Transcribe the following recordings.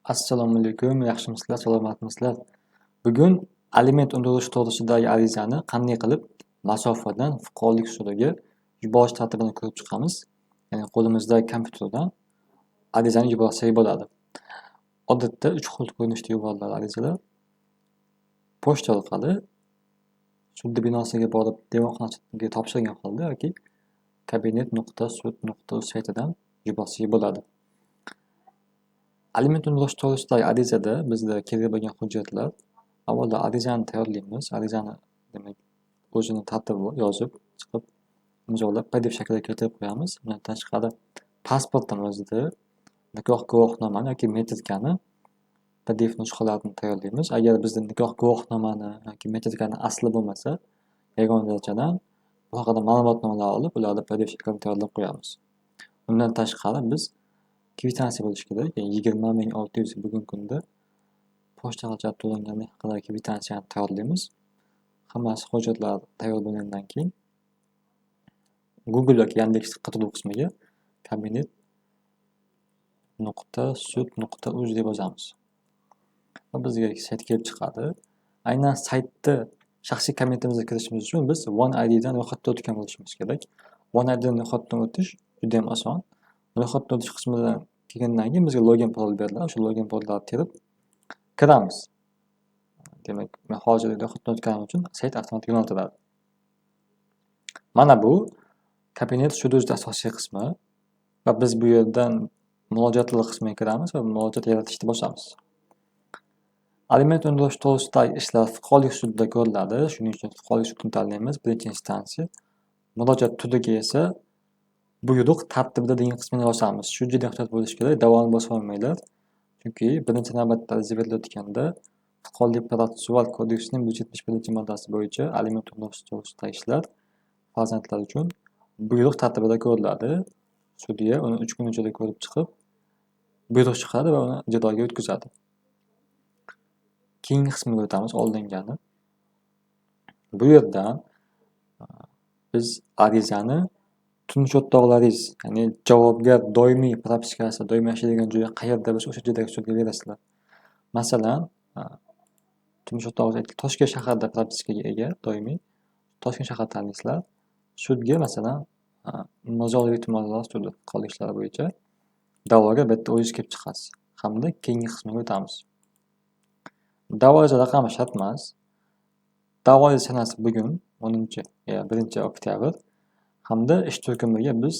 Assalomu alaykum, yaxshimisizlar, salomatmisizlar? Bugun aliment undirish to'g'risidagi arizani qanday qilib masofadan fuqarolik sudiga yuborish tartibini ko'rib chiqamiz. Ya'ni qo'limizdagi kompyuterdan arizani yuborsak bo'ladi. Odatda 3 xil ko'rinishda yuboriladi arizalar. Pochta orqali, sud binosiga borib devonxonasiga topshirgan holda yoki kabinet.sud.uz saytidan yuborsak bo'ladi. Aliment undirish to'g'risidagi arizada bizga kerak bo'lgan hujjatlar, avvalo arizani tayyorlaymiz. Arizani demak o'zini tartibi yozib, chiqib, imzolab PDF shaklida keltirib qo'yamiz. Bundan tashqari pasportdan o'zida nikoh guvohnomani yoki metodikani PDF nusxalarini tayyorlaymiz. Agar bizda nikoh guvohnomani yoki metodikani asli bo'lmasa, yagona darajadan bu haqida ma'lumotnomalar olib, ularni PDF shaklida tayyorlab qo'yamiz. Undan tashqari biz kvitansiya bo'lishi kerak. Ya'ni 20,600 bugungi kunda pochta xarajati to'langanligi haqidagi kvitansiyani tayyorlaymiz. Hammasi hujjatlar tayyor bo'lgandan keyin Google yoki Yandex qidiruv qismiga kabinet.sud.uz deb yozamiz. Va bizga sayt kelib chiqadi. Aynan saytda shaxsiy kabinetimizga kirishimiz uchun biz OneID dan ro'yxatdan o'tgan bo'lishimiz kerak. OneID dan ro'yxatdan o'tish juda ham oson. Ro'yxatdan o'tish qismidan kelgandan keyin bizga login parol beriladi. O'sha login parollarni terib kiramiz. Demak, men hozir ro'yxatdan o'tganim uchun sayt avtomatik yo'naltiriladi. Mana bu kabinet sud.uz asosiy qismi va biz bu yerdan murojaatlar qismiga kiramiz va murojaat yaratishni boshlaymiz. Aliment undirish to'g'risidagi ishlar fuqarolik sudida ko'riladi. Shuning uchun fuqarolik sudini tanlaymiz, birinchi instansiya. Murojaat turiga esa buyruq tartibida degan qismini yozamiz. Shu juda ehtiyot bo'lish kerak, davomini bosib olmanglar. Chunki birinchi navbatda ariza berilayotganda Fuqarolik protsessual kodeksining 171-moddasi bo'yicha aliment undirish to'g'risidagi ishlar farzandlar uchun buyruq tartibida ko'riladi. Sudya uni 3 kun ichida ko'rib chiqib, buyruq chiqadi va uni ijroga o'tkazadi. Keyingi qismiga o'tamiz, oldingani. Bu yerdan biz arizani turmush o'rtoqlaringiz, ya'ni javobgar doimiy propiskasi, doimiy yashaydigan joyi qayerda bo'lsa, o'sha joydagi sudga berasizlar. Masalan, turmush o'rtog'ingiz Toshkent shahrida propiskaga ega, doimiy. Toshkent shahar tanlaysizlar. Sudga masalan, Mirzo-Ulug'bek tumanida sudi fuqarolik ishlari bo'yicha da'voga bitta o'zingiz kelib chiqasiz. Hamda keyingi qismiga o'tamiz. Da'voyingiz raqami shart emas. Da'voyingiz sanasi bugun 1-oktyabr hamda ish turkumiga biz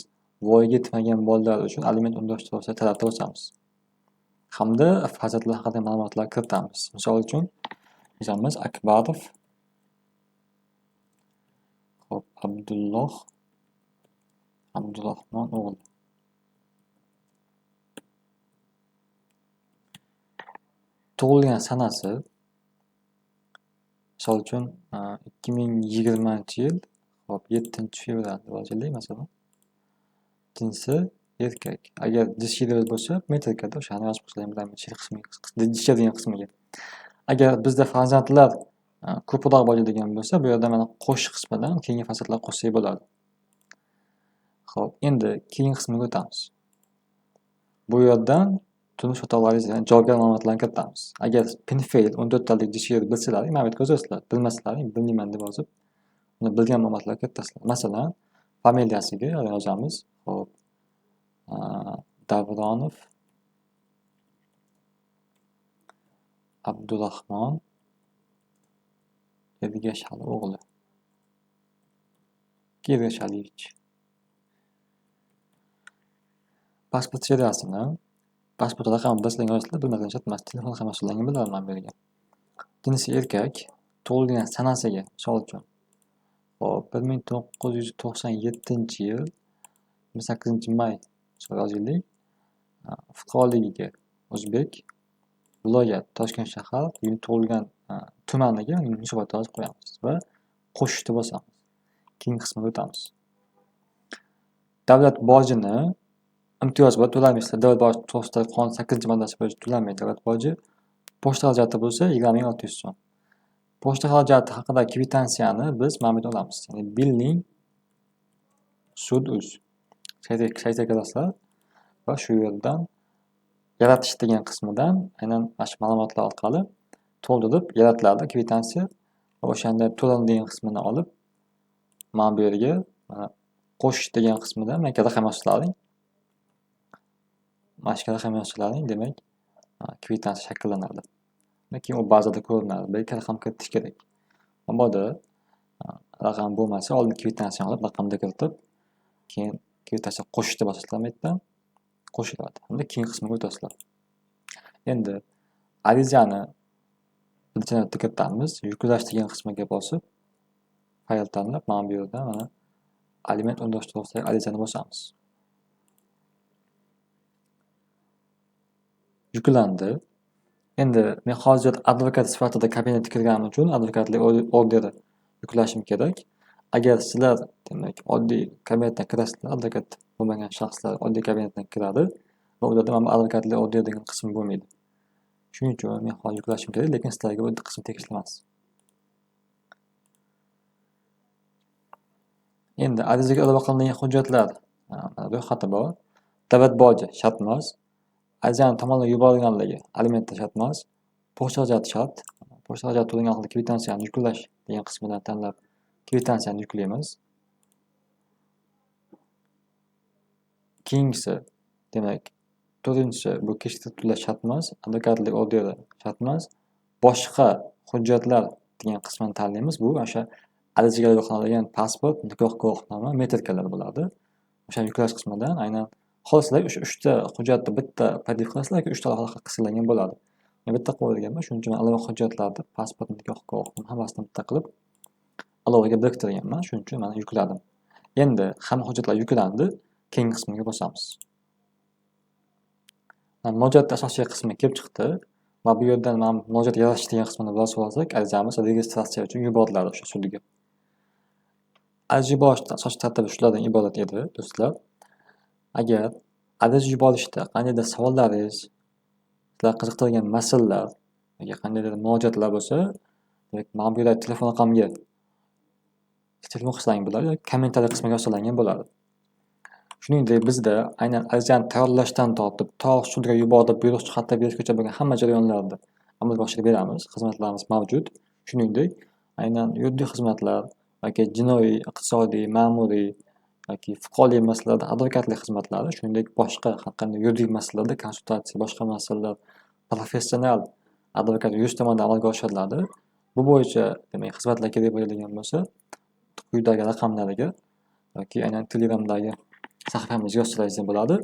voyaga yetmagan bolalar uchun aliment undirish to'g'risida talabda bo'lamiz. Hamda farzandlar haqida ma'lumotlar kiritamiz. Misol uchun yozamiz Akbarov Abdurahmon o'g'li. Tug'ilgan sanasi misol uchun 2020-yil 7-fevral rivojlanadi masalan. Jinsi erkak. Agar dishli bo'lsa, metrikada o'shani yozib qo'yamiz dishli degan qismiga. Agar bizda farzandlar ko'proq bo'ladigan bo'lsa, bu yerda mana qo'sh qismidan keyingi farzandlar qo'shsak bo'ladi. Xo'p, endi keyingi qismiga o'tamiz. Bu yerdan turmush o'rtoqlaringiz, ya'ni javobgar ma'lumotlarni kiritamiz. Agar pinfail 14 talik dishli bilsalaring, mana bu yerga yozasizlar. Bilmasalaring, bilmayman deb yozib, uni bilgan ma'lumotlarni kiritasizlar. Masalan, familiyasiga yozamiz. Xo'p, Davronov Abdurahmon Ergashali o'g'li. Ergashaliyevich. Pasport seriyasini, pasport raqamini bilsalaring yozasizlar, bilmasangiz shart emas. Telefon raqami so'zlangan bo'ladi mana bu yerga. Jinsi erkak, tug'ilgan sanasiga, misol uchun. Xo'p, 1997-yil 28-may yozaylik. Fuqaroligiga o'zbek, viloyat Toshkent shahar, tug'ilgan tumaniga munosabat yozib qo'yamiz va qo'shishni bosamiz. Keyingi qismiga o'tamiz. Davlat bojini imtiyoz bilan to'lamaysiz. Davlat boji to'g'risidagi qonun 8-moddasi bo'yicha to'lanmaydi. Davlat boji pochta xarajati bo'lsa 20,600 so'm. Pochta xarajati haqidagi kvitansiyani biz mana bu yerda olamiz. Ya'ni billing sud.uz saytiga kirasizlar va shu yerdan yaratish degan qismidan aynan mana shu ma'lumotlar orqali to'ldirib yaratiladi kvitansiya. O'shanda to'lin degan qismini olib, mana bu yerga qo'shish degan qismidan mana raqam yozsalaring. Mana shu raqam yozsalaring, demak, kvitansiya shakllanadi. Keyin u bazada ko'rinadi. Bir ikki raqam kiritish kerak. Mabodo raqam bo'lmasa, oldin kvitansiyani olib, raqamni kiritib, keyin kvitansiya qo'shishni bosasizlar metdan qo'shiladi. Unda keyin qismiga o'tasizlar. Endi arizani birinchi navbatda kiritamiz. Yuklash degan qismiga bosib, fayl tanlab, mana bu yerda mana aliment o'ndirish to'g'risidagi arizani bosamiz. Yuklandi. Endi men hozir advokat sifatida kabinetga kirganim uchun advokatlik orderi yuklashim kerak. Agar sizlar demak oddiy kabinetdan kirasizlar, advokat bo'lmagan shaxslar oddiy kabinetdan kiradi va ularda mana advokatlik orderi degan qism bo'lmaydi. Shuning uchun men hozir yuklashim kerak, lekin sizlarga bu qism tegishli emas. Endi arizaga ilova qilingan hujjatlar ro'yxati bor. Davlat boji shartmas, arizani tomonlar yuborilganligi alimentda shartmas, pochta hujjati shart. Pochta hujjati to'lgan holda kvitansiyani yuklash degan qismidan tanlab kvitansiyani yuklaymiz. Keyingisi, demak, to'rtinchisi bu kechiktirib to'lash shartmas, advokatlik orderi shartmas, boshqa hujjatlar degan qismini tanlaymiz. Bu o'sha arizaga ilova qilinadigan pasport, nikoh guvohnoma, metrikalar bo'ladi. O'sha yuklash qismidan aynan xohlasizlar o'sha 3 ta hujjatni bitta taklif qilasizlar yoki 3 ta alohida qilsangiz bo'ladi. Men bitta qilib o'rganman, shuning uchun ilova hujjatlarni, pasport, nikoh guvohnoma hammasini bitta qilib ilovaga biriktirganman, shuning uchun mana yukladim. Endi hamma hujjatlar yuklandi, keyingi qismiga bosamiz. Murojaat asosiy qismi kelib chiqdi va bu yerdan mana murojaat yaratish degan qismini bosib olsak, arizamiz registratsiya uchun yuboriladi o'sha sudga. Ariza yuborish asosiy tartibi shulardan iborat edi, do'stlar. Agar ariza yuborishda qandaydir savollaringiz, sizlar qiziqtirgan masalalar yoki qandaydir murojaatlar bo'lsa, demak, mana bu yerdagi telefon raqamga telefon qilsangiz bo'ladi yoki kommentariy qismiga yozsangiz bo'ladi. Shuningdek, bizda aynan arizani tayyorlashdan tortib, to sudga yuborib, buyruq chiqarib berishgacha bo'lgan hamma jarayonlarni amalga oshirib beramiz. Xizmatlarimiz mavjud. Shuningdek, aynan yuridik xizmatlar yoki jinoiy, iqtisodiy, ma'muriy yoki fuqarolik masalalarida advokatlik xizmatlari, shuningdek boshqa har qanday yuridik masalalarda konsultatsiya, boshqa masalalar professional advokat, yurist tomonidan amalga oshiriladi. Bu bo'yicha demak xizmatlar kerak bo'ladigan bo'lsa, quyidagi raqamlariga yoki aynan Telegramdagi sahifamizga yozsangiz bo'ladi.